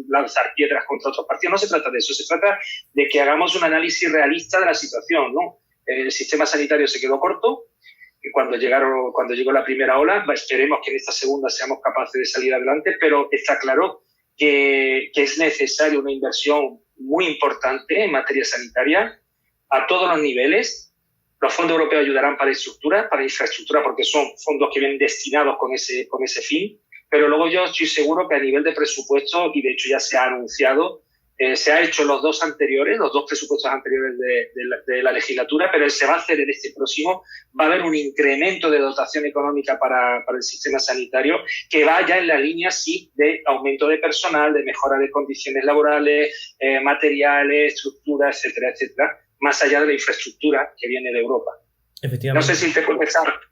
lanzar piedras contra otros partidos. No se trata de eso, se trata de que hagamos un análisis realista de la situación, ¿no? El sistema sanitario se quedó corto cuando llegó la primera ola. Esperemos que en esta segunda seamos capaces de salir adelante, pero está claro que es necesaria una inversión muy importante en materia sanitaria a todos los niveles. Los fondos europeos ayudarán para infraestructura, porque son fondos que vienen destinados con ese fin, pero luego yo estoy seguro que a nivel de presupuesto, y de hecho ya se ha anunciado, se ha hecho los dos presupuestos anteriores de la legislatura, pero se va a hacer en este próximo. Va a haber un incremento de dotación económica para el sistema sanitario que vaya en la línea, sí, de aumento de personal, de mejora de condiciones laborales, materiales, estructuras, etcétera, etcétera, más allá de la infraestructura que viene de Europa. Efectivamente. No sé si te he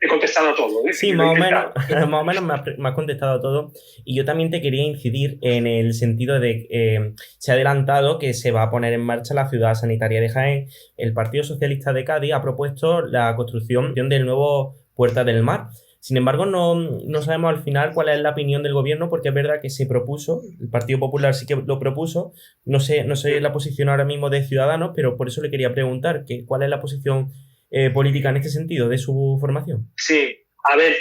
contestado a todo. Sí, más o menos me has contestado a todo. Y yo también te quería incidir en el sentido de que se ha adelantado que se va a poner en marcha la ciudad sanitaria de Jaén. El Partido Socialista de Cádiz ha propuesto la construcción del nuevo Puerta del Mar. Sin embargo, no sabemos al final cuál es la opinión del gobierno, porque es verdad que se propuso, el Partido Popular sí que lo propuso. No sé la posición ahora mismo de Ciudadanos, pero por eso le quería preguntar cuál es la posición política en este sentido de su formación. Sí, a ver,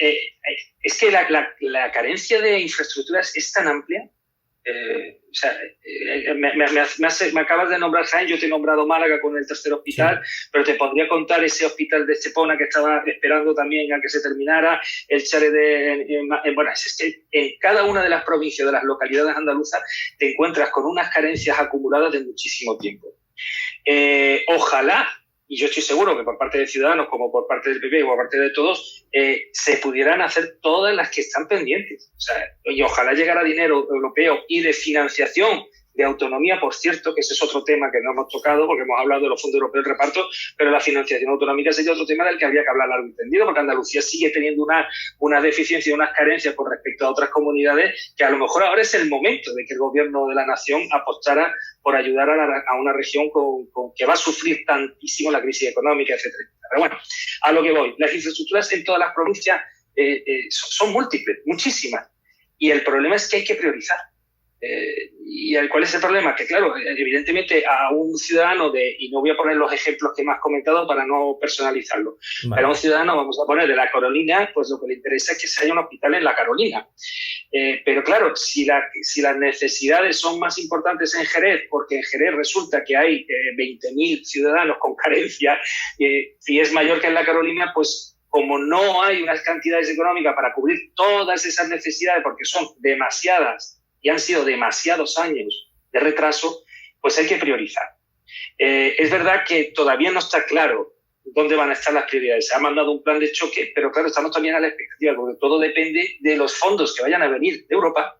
es que la carencia de infraestructuras es tan amplia. Me acabas de nombrar Jaén, yo te he nombrado Málaga con el tercer hospital, sí, pero te podría contar ese hospital de Estepona que estaba esperando también a que se terminara, el Chalet es que en cada una de las provincias, de las localidades andaluzas, te encuentras con unas carencias acumuladas de muchísimo tiempo. Ojalá, y yo estoy seguro que por parte de Ciudadanos, como por parte del PP, o por parte de todos, se pudieran hacer todas las que están pendientes. O sea, y ojalá llegara dinero europeo y de financiación de autonomía, por cierto, que ese es otro tema que no hemos tocado, porque hemos hablado de los fondos europeos de reparto, pero la financiación autonómica sería otro tema del que habría que hablar largo y tendido, porque Andalucía sigue teniendo una deficiencia y unas carencias con respecto a otras comunidades, que a lo mejor ahora es el momento de que el gobierno de la nación apostara por ayudar a una región que va a sufrir tantísimo la crisis económica, etcétera. Pero bueno, a lo que voy. Las infraestructuras en todas las provincias son múltiples, muchísimas, y el problema es que hay que priorizar. ¿Y cuál es el problema? Que claro, evidentemente a un ciudadano y no voy a poner los ejemplos que me has comentado para no personalizarlo, vale, pero a un ciudadano, vamos a poner de la Carolina, pues lo que le interesa es que se haya un hospital en la Carolina. Pero claro, si las necesidades son más importantes en Jerez, porque en Jerez resulta que hay 20.000 ciudadanos con carencia, y es mayor que en la Carolina, pues como no hay unas cantidades económicas para cubrir todas esas necesidades, porque son demasiadas, y han sido demasiados años de retraso, pues hay que priorizar. Es verdad que todavía no está claro dónde van a estar las prioridades. Se ha mandado un plan de choque, pero claro, estamos también a la expectativa, porque todo depende de los fondos que vayan a venir de Europa.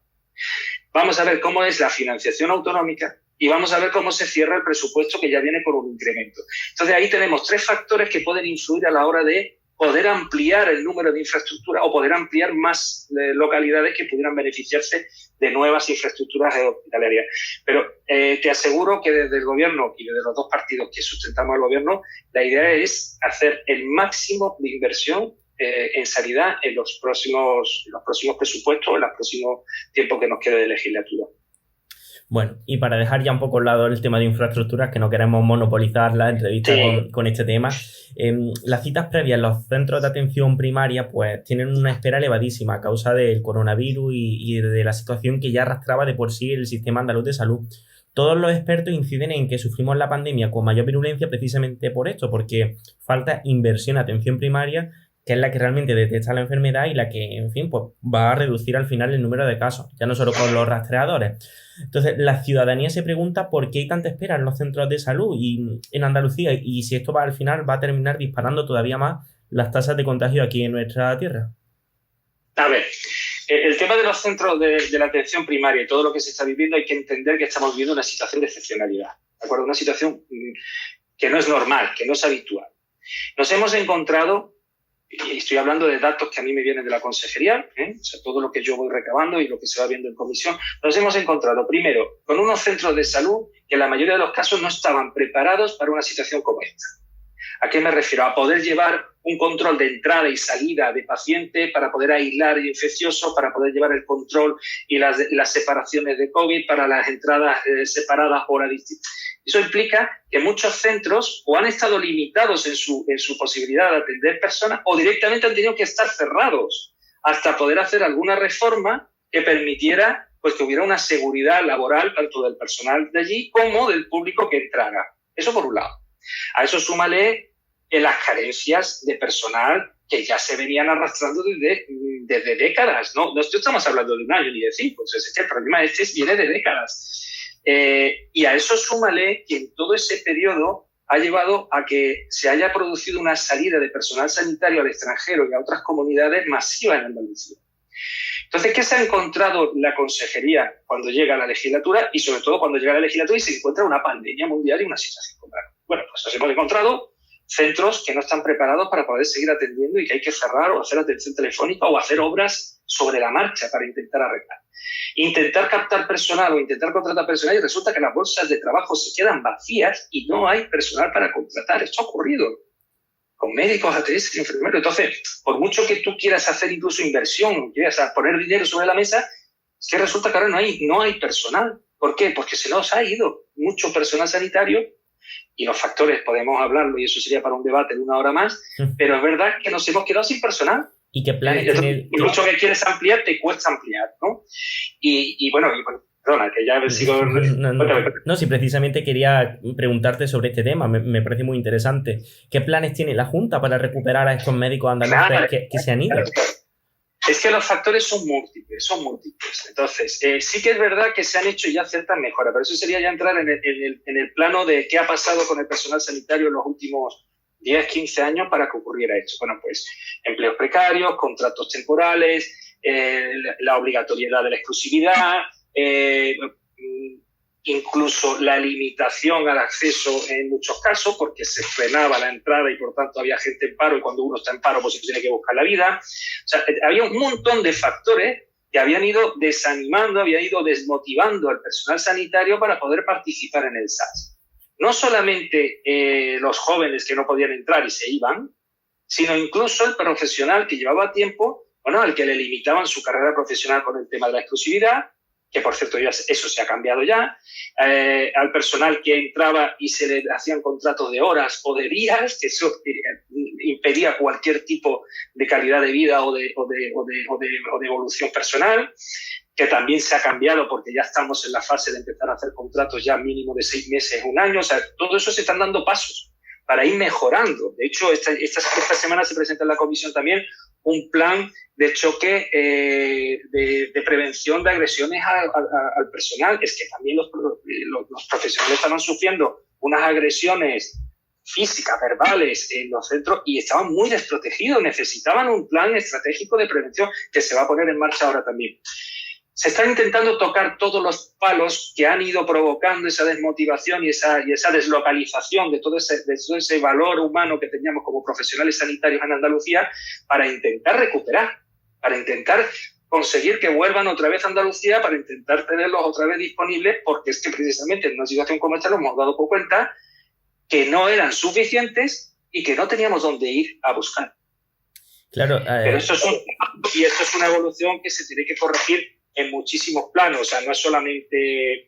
Vamos a ver cómo es la financiación autonómica y vamos a ver cómo se cierra el presupuesto, que ya viene con un incremento. Entonces ahí tenemos tres factores que pueden influir a la hora de poder ampliar el número de infraestructura o poder ampliar más localidades que pudieran beneficiarse de nuevas infraestructuras hospitalarias. Pero te aseguro que desde el gobierno y desde los dos partidos que sustentamos al gobierno, la idea es hacer el máximo de inversión en sanidad en los próximos presupuestos, en los próximos tiempos que nos quede de legislatura. Bueno, y para dejar ya un poco al lado el tema de infraestructuras, que no queremos monopolizar la entrevista con este tema, las citas previas en los centros de atención primaria pues tienen una espera elevadísima a causa del coronavirus y de la situación que ya arrastraba de por sí el sistema andaluz de salud. Todos los expertos inciden en que sufrimos la pandemia con mayor virulencia precisamente por esto, porque falta inversión en atención primaria, que es la que realmente detecta la enfermedad y la que, en fin, pues va a reducir al final el número de casos, ya no solo con los rastreadores. Entonces, la ciudadanía se pregunta por qué hay tanta espera en los centros de salud y en Andalucía, y si esto al final va a terminar disparando todavía más las tasas de contagio aquí en nuestra tierra. A ver, el tema de los centros de la atención primaria y todo lo que se está viviendo, hay que entender que estamos viviendo una situación de excepcionalidad, ¿de acuerdo? Una situación que no es normal, que no es habitual. Nos hemos encontrado, y estoy hablando de datos que a mí me vienen de la consejería, o sea, todo lo que yo voy recabando y lo que se va viendo en comisión, nos hemos encontrado primero con unos centros de salud que en la mayoría de los casos no estaban preparados para una situación como esta. ¿A qué me refiero? A poder llevar un control de entrada y salida de paciente, para poder aislar el infeccioso, para poder llevar el control y las separaciones de COVID, para las entradas separadas hora distinta. Eso implica que muchos centros o han estado limitados en su posibilidad de atender personas o directamente han tenido que estar cerrados hasta poder hacer alguna reforma que permitiera pues, que hubiera una seguridad laboral tanto del personal de allí como del público que entrara. Eso por un lado. A eso súmale las carencias de personal que ya se venían arrastrando desde décadas. No estamos hablando de un año ni de 5. Entonces, el problema viene de décadas. Y a eso súmale que en todo ese periodo ha llevado a que se haya producido una salida de personal sanitario al extranjero y a otras comunidades masiva en Andalucía. Entonces, ¿qué se ha encontrado la consejería cuando llega a la legislatura y sobre todo cuando llega a la legislatura y se encuentra una pandemia mundial y una situación complicada? Bueno, pues nos hemos encontrado centros que no están preparados para poder seguir atendiendo y que hay que cerrar o hacer atención telefónica o hacer obras sobre la marcha para intentar arreglar. Intentar captar personal o intentar contratar personal y resulta que las bolsas de trabajo se quedan vacías y no hay personal para contratar. Esto ha ocurrido con médicos, ATS y enfermeros. Entonces, por mucho que tú quieras hacer incluso inversión, quieras poner dinero sobre la mesa, es que resulta que ahora no hay personal. ¿Por qué? Porque se nos ha ido mucho personal sanitario y los factores podemos hablarlo y eso sería para un debate de 1 hora más, pero es verdad que nos hemos quedado sin personal. ¿Y qué planes tiene? Y mucho que quieres ampliar, te cuesta ampliar, ¿no? Y bueno, perdona, que ya sigo... No, sí, precisamente quería preguntarte sobre este tema, me parece muy interesante. ¿Qué planes tiene la Junta para recuperar a estos médicos andaluces que se han ido? Es que los factores son múltiples. Entonces, sí que es verdad que se han hecho ya ciertas mejoras, pero eso sería ya entrar en el plano de qué ha pasado con el personal sanitario en los últimos 10, 15 años para que ocurriera esto. Bueno, pues empleos precarios, contratos temporales, la obligatoriedad de la exclusividad, incluso la limitación al acceso en muchos casos, porque se frenaba la entrada y por tanto había gente en paro y cuando uno está en paro pues se tiene que buscar la vida. O sea, había un montón de factores que habían ido desanimando, habían ido desmotivando al personal sanitario para poder participar en el SAS. No solamente los jóvenes que no podían entrar y se iban, sino incluso el profesional que llevaba tiempo, al que le limitaban su carrera profesional con el tema de la exclusividad, que por cierto eso se ha cambiado ya, al personal que entraba y se le hacían contratos de horas o de días, que eso impedía cualquier tipo de calidad de vida o de evolución personal, que también se ha cambiado porque ya estamos en la fase de empezar a hacer contratos ya mínimo de 6 meses, 1 año. O sea, todo eso se están dando pasos para ir mejorando. De hecho, esta semana se presenta en la comisión también un plan de choque de prevención de agresiones al personal. Es que también los profesionales estaban sufriendo unas agresiones físicas, verbales en los centros y estaban muy desprotegidos. Necesitaban un plan estratégico de prevención que se va a poner en marcha ahora también. Se están intentando tocar todos los palos que han ido provocando esa desmotivación y esa deslocalización de todo ese valor humano que teníamos como profesionales sanitarios en Andalucía para intentar recuperar, para intentar conseguir que vuelvan otra vez a Andalucía, para intentar tenerlos otra vez disponibles, porque es que precisamente en una situación como esta nos hemos dado cuenta que no eran suficientes y que no teníamos dónde ir a buscar. Claro, pero esto es una evolución que se tiene que corregir en muchísimos planos. O sea, no es solamente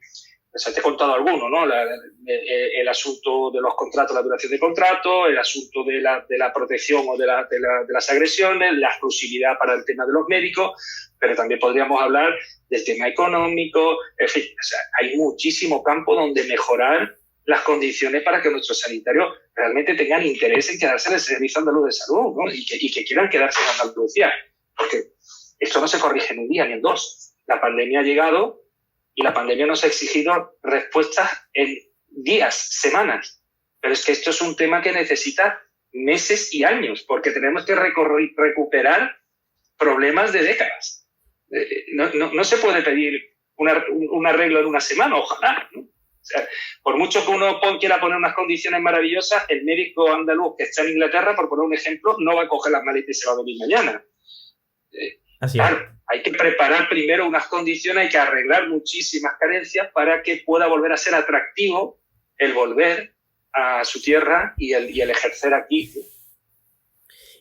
sea, te he contado alguno, ¿no? El asunto de los contratos, la duración de contrato, el asunto de la protección o de las agresiones, la exclusividad para el tema de los médicos, pero también podríamos hablar del tema económico, en fin, o sea, hay muchísimo campo donde mejorar las condiciones para que nuestros sanitarios realmente tengan interés en quedarse en el Servicio Andaluz de Salud, ¿no? y que quieran quedarse en Andalucía, porque esto no se corrige en un día ni en dos. La pandemia ha llegado y la pandemia nos ha exigido respuestas en días, semanas, pero es que esto es un tema que necesita meses y años, porque tenemos que recuperar problemas de décadas. No se puede pedir un arreglo en una semana, ojalá, ¿no? O sea, por mucho que uno quiera poner unas condiciones maravillosas, el médico andaluz que está en Inglaterra, por poner un ejemplo, no va a coger las maletas y se va a venir mañana. Así claro, es. hay que preparar primero unas condiciones, hay que arreglar muchísimas carencias para que pueda volver a ser atractivo el volver a su tierra y el ejercer aquí.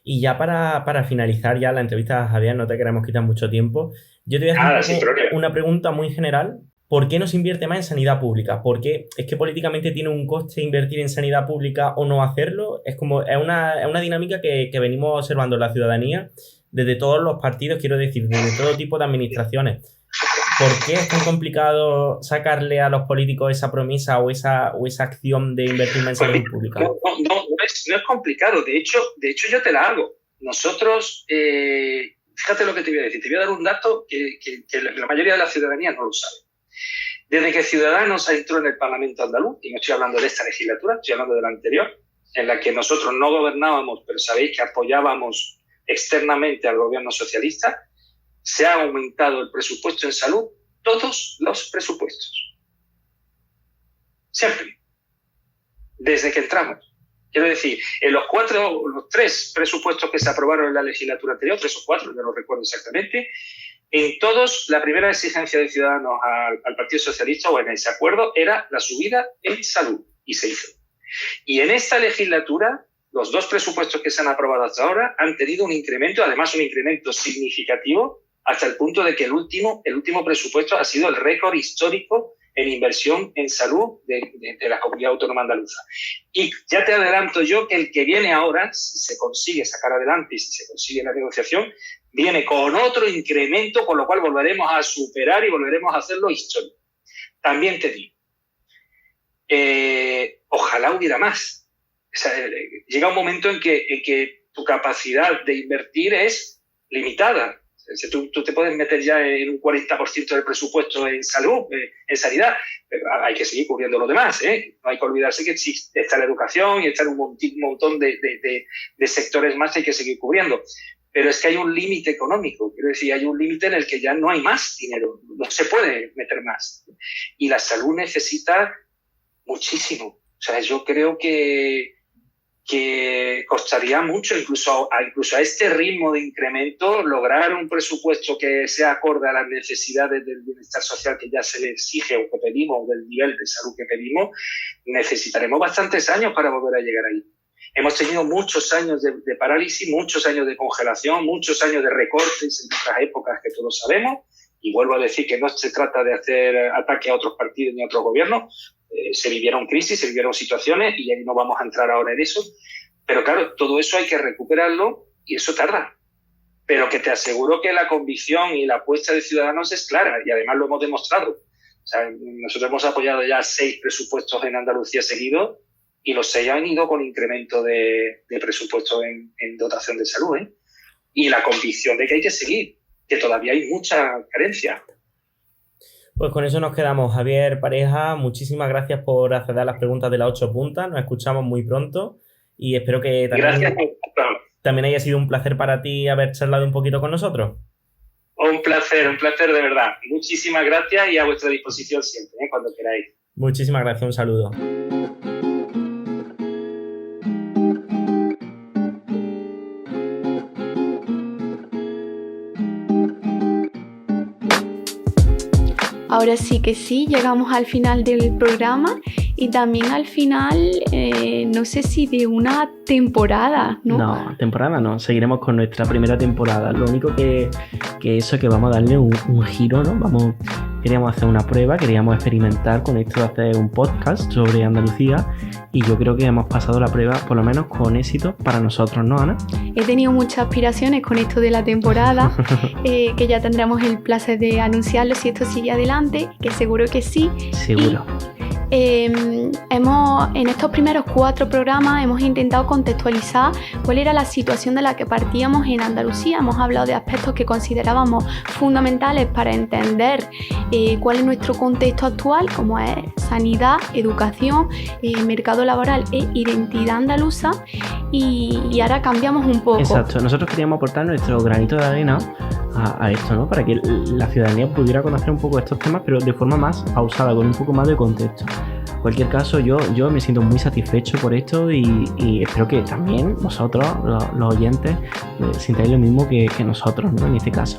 Y ya para finalizar ya la entrevista, Javier, no te queremos quitar mucho tiempo, yo te voy a hacer una pregunta muy general. ¿Por qué no se invierte más en sanidad pública? Porque es que políticamente tiene un coste invertir en sanidad pública o no hacerlo. Es una dinámica que venimos observando en la ciudadanía desde todos los partidos, quiero decir, desde todo tipo de administraciones. ¿Por qué es tan complicado sacarle a los políticos esa promesa o esa acción de invertir más en sanidad pública? No es complicado. De hecho, yo te la hago. Nosotros, fíjate lo que te voy a decir. Te voy a dar un dato que la mayoría de la ciudadanía no lo sabe. Desde que Ciudadanos entró en el Parlamento andaluz, y no estoy hablando de esta legislatura, estoy hablando de la anterior, en la que nosotros no gobernábamos, pero sabéis que apoyábamos externamente al gobierno socialista, se ha aumentado el presupuesto en salud, todos los presupuestos. Siempre. Desde que entramos. Quiero decir, en los 3 presupuestos que se aprobaron en la legislatura anterior, 3 o 4, no lo recuerdo exactamente, en todos, la primera exigencia de Ciudadanos al Partido Socialista o en ese acuerdo era la subida en salud, y se hizo. Y en esta legislatura, los 2 presupuestos que se han aprobado hasta ahora han tenido un incremento, además un incremento significativo, hasta el punto de que el último presupuesto ha sido el récord histórico en inversión en salud de la Comunidad Autónoma Andaluza. Y ya te adelanto yo que el que viene ahora, si se consigue sacar adelante y si se consigue la negociación, viene con otro incremento, con lo cual volveremos a superar y volveremos a hacerlo histórico. También te digo, ojalá hubiera más. O sea, llega un momento en que tu capacidad de invertir es limitada. O sea, tú te puedes meter ya en un 40% del presupuesto en salud, en sanidad, pero hay que seguir cubriendo lo demás, ¿eh? No hay que olvidarse que está la educación y está un montón de sectores más que hay que seguir cubriendo. Pero es que hay un límite económico, quiero decir, hay un límite en el que ya no hay más dinero, no se puede meter más. Y la salud necesita muchísimo. O sea, yo creo que costaría mucho, incluso a este ritmo de incremento, lograr un presupuesto que sea acorde a las necesidades del bienestar social que ya se le exige o que pedimos, del nivel de salud que pedimos, necesitaremos bastantes años para volver a llegar ahí. Hemos tenido muchos años de parálisis, muchos años de congelación, muchos años de recortes en otras épocas que todos sabemos, y vuelvo a decir que no se trata de hacer ataque a otros partidos ni a otros gobiernos. Se vivieron crisis, se vivieron situaciones y ahí no vamos a entrar ahora en eso. Pero claro, todo eso hay que recuperarlo y eso tarda. Pero que te aseguro que la convicción y la apuesta de Ciudadanos es clara y además lo hemos demostrado. O sea, nosotros hemos apoyado ya 6 presupuestos en Andalucía seguidos y los 6 han ido con incremento de presupuesto en dotación de salud, ¿eh? Y la convicción de que hay que seguir, que todavía hay mucha carencia. Pues con eso nos quedamos. Javier Pareja, muchísimas gracias por acceder a las preguntas de las 8 puntas. Nos escuchamos muy pronto y espero que también haya sido un placer para ti haber charlado un poquito con nosotros. Un placer de verdad. Muchísimas gracias y a vuestra disposición siempre, cuando queráis. Muchísimas gracias, un saludo. Ahora sí que sí, llegamos al final del programa y también al final, no sé si de una temporada, ¿no? No, temporada no, seguiremos con nuestra primera temporada. Lo único que vamos a darle un giro, ¿no? queríamos hacer una prueba, queríamos experimentar con esto de hacer un podcast sobre Andalucía y yo creo que hemos pasado la prueba por lo menos con éxito para nosotros, ¿no, Ana? He tenido muchas aspiraciones con esto de la temporada, que ya tendremos el placer de anunciarlo si esto sigue adelante, que seguro que sí. Seguro. En estos primeros 4 programas hemos intentado contextualizar cuál era la situación de la que partíamos en Andalucía. Hemos hablado de aspectos que considerábamos fundamentales para entender cuál es nuestro contexto actual, como es sanidad, educación, mercado laboral e identidad andaluza, y ahora cambiamos un poco. Exacto, nosotros queríamos aportar nuestro granito de arena a esto, ¿no? Para que la ciudadanía pudiera conocer un poco estos temas, pero de forma más pausada, con un poco más de contexto. En cualquier caso, yo me siento muy satisfecho por esto y espero que también vosotros, los oyentes, sintáis lo mismo que nosotros, ¿no? En este caso.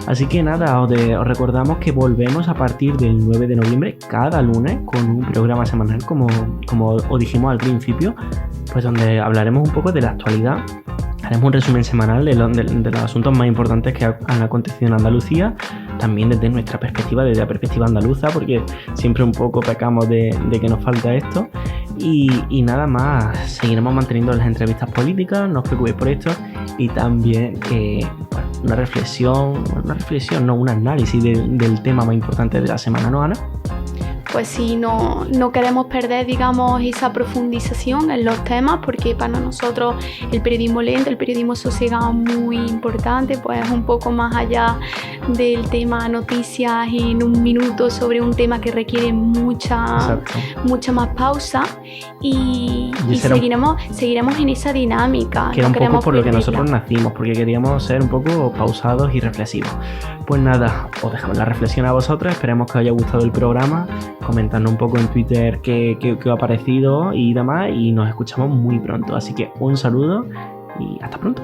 Así que nada, os recordamos que volvemos a partir del 9 de noviembre, cada lunes, con un programa semanal, como os dijimos al principio, pues donde hablaremos un poco de la actualidad. Haremos un resumen semanal de los asuntos más importantes que han acontecido en Andalucía, también desde nuestra perspectiva, desde la perspectiva andaluza, porque siempre un poco pecamos de que nos falta esto. Y nada más, seguiremos manteniendo las entrevistas políticas, no os preocupéis por esto, y también un análisis del tema más importante de la semana, ¿no, Ana? Pues sí, no queremos perder, digamos, esa profundización en los temas, porque para nosotros el periodismo lento, el periodismo sosegado es muy importante, pues un poco más allá del tema noticias en un minuto sobre un tema que requiere mucha más pausa y seguiremos en esa dinámica. Que era un poco por lo que nosotros nacimos, porque queríamos ser un poco pausados y reflexivos. Pues nada, os dejamos la reflexión a vosotros, esperemos que os haya gustado el programa, comentadnos un poco en Twitter qué os ha parecido y demás, y nos escuchamos muy pronto. Así que un saludo y hasta pronto.